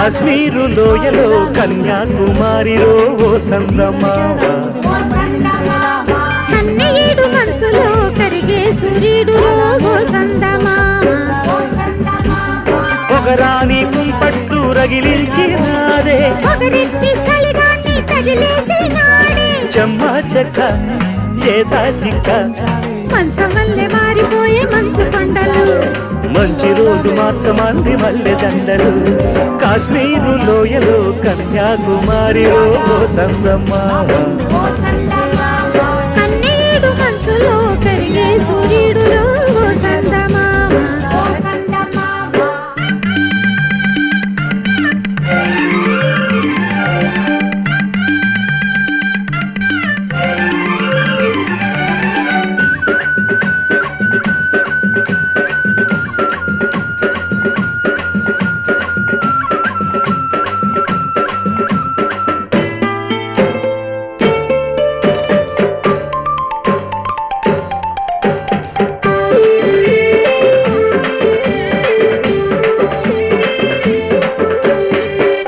కాశ్మీరు లోయలో కన్యాకుమారిలో ఓ సందమావ కన్నయ్యేడు మనసులో కరిగే సూర్యుడు ఓ సందమావ ఒకరాని కుంపట్టు రగిలించినాడే ఒకరెత్తి చలిగాన్ని తగిలేసినాడే చెమ్మ చెక్క చేత చిక్క మంచం వల్లే మారిపోయే మంచు కొండలు మంచి రోజు మార్చమంది మల్లె దండలు కాశ్మీరు లోయలో కన్యాకుమారిలో ఓ సందమావ కన్నయ్యేడు మనసులో కరిగే సూర్యుడు ఓ సందమావ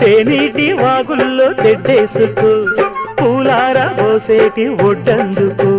తేనీటి వాగుల్లో తెడ్డేసుకు పూలార పోసేటి ఒడ్డందుకు